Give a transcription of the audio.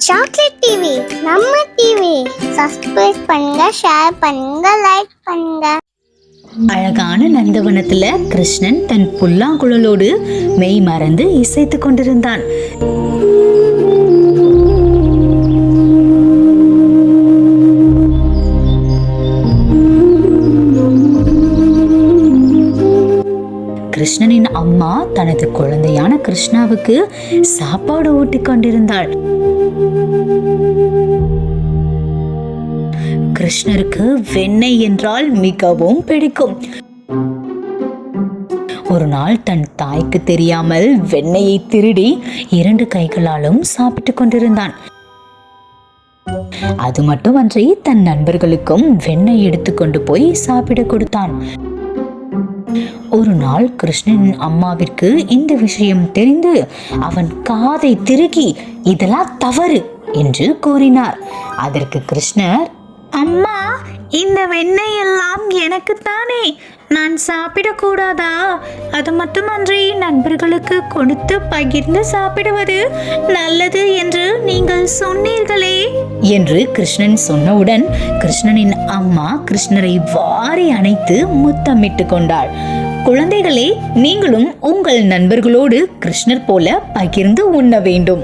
Chocolate TV நம்ம TV. Subscribe பண்ணுங்க, share பண்ணுங்க, லைக் பண்ணுங்க. அழகான நந்தவனத்துல கிருஷ்ணன் தன் புல்லாங்குழலோடு மெய் மறந்து இசைத்து கொண்டிருந்தான். கிருஷ்ணனின் அம்மா தனது குழந்தையான கிருஷ்ணாவுக்கு சாப்பாடு ஊட்டி கொண்டிருந்தாள். கிருஷ்ணருக்கு வெண்ணெய் என்றால் மிகவும் பிடிக்கும். ஒரு நாள் தன் தாய்க்கு தெரியாமல் வெண்ணெயை திருடி 2 கைகளாலும் சாப்பிட்டு கொண்டிருந்தான். அது மட்டுமன்றி தன் நண்பர்களுக்கும் வெண்ணெய் எடுத்துக்கொண்டு போய் சாப்பிட கொடுத்தான். ஒரு நாள் கிருஷ்ணனின் அம்மாவிற்கு இந்த விஷயம் தெரிந்து அவன் காதை திருகி இதெல்லாம் தவறு என்று கூறினார். அதற்கு கிருஷ்ணர், அம்மா, இந்த வெண்ணெய் எல்லாம் எனக்குத்தானே, நான் சாப்பிடக்கூடாதா? அது மட்டுமன்றி நண்பர்களுக்கு கொடுத்து பகிர்ந்து சாப்பிடுவது நல்லது என்று நீங்கள் சொன்னீர்களே என்று கிருஷ்ணன் சொன்னவுடன் கிருஷ்ணனின் அம்மா கிருஷ்ணரை வாரி அணைத்து முத்தமிட்டு கொண்டாள். குழந்தைகளே, நீங்களும் உங்கள் நண்பர்களோடு கிருஷ்ணர் போல பகிர்ந்து உண்ண வேண்டும்.